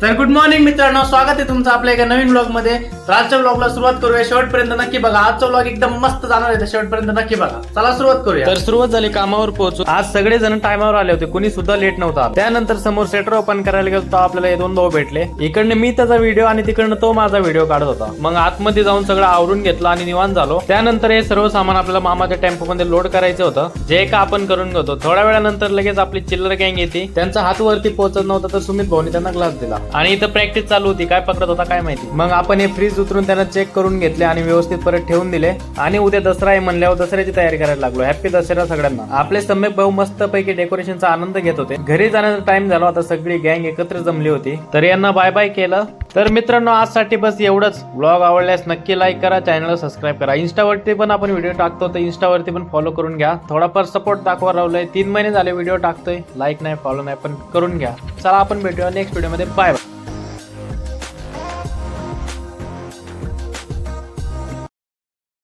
तर good morning मित्रांनो, स्वागत आहे तुमचं आपल्या एका नवीन ब्लॉग मध्ये. तर आजच्या ब्लॉगला सुरुवात करूया. शेवटपर्यंत नक्की बघा. आजचा ब्लॉग एकदम मस्त जाणार आहे, शेवटपर्यंत नक्की बघा. चला सुरुवात करूया. तर सुरुवात झाली कामावर पोहोचून. आज सगळे जण टायमावर आले होते, कोणी सुद्धा लेट नव्हता. त्यानंतर समोर सेटर ओपन करायला गेलो तर आपल्याला हे दोन भाऊ भेटले. इकडनं मी त्याचा व्हिडिओ आणि तिकडनं तो माझा व्हिडिओ काढत होता. मग आतमध्ये जाऊन सगळं आवरून घेतलं आणि निवांत झालो. त्यानंतर हे सर्व सामान आपल्याला मामाच्या टेम्पो मध्ये लोड करायचं होतं, जे का आपण करून घेतो. थोड्या वेळानंतर लगेच आपली चिल्लर गँग येते. त्यांचा हात वरती पोहोचत नव्हता तर सुमित भाऊनी त्यांना ग्लास दिला आणि इथं प्रॅक्टिस चालू होती. काय पकडत होता काय माहिती. मग आपण हे फ्रीज उतरून त्यांना चेक करून घेतले आणि व्यवस्थित परत ठेवून दिले. आणि उद्या दसरा आहे म्हणल्यावर दसऱ्याची तयारी करायला लागलो. हॅपी दसरा सगळ्यांना. आपले सम्यक भाऊ मस्त पैकी डेकोरेशनचा आनंद घेत होते. घरी जाण्याचा टाइम झाला होता. सगळी गँग एकत्र जमली होती. तर यांना बाय बाय केलं. तर मित्रांनो, आजसाठी बस एवढंच. ब्लॉग आवडल्यास नक्की लाईक करा, चॅनलला सबस्क्राईब करा. इंस्टावरती पण आपण व्हिडिओ टाकतो, तर इंस्टावरती पण फॉलो करून घ्या. थोडाफार सपोर्ट दाखवा लावलाय. 3 महिने झाले व्हिडिओ टाकतोय. लाईक नाही, फॉलो नाही, पण करून घ्या. चला आपण भेटूया नेक्स्ट व्हिडिओ मध्ये. बाय.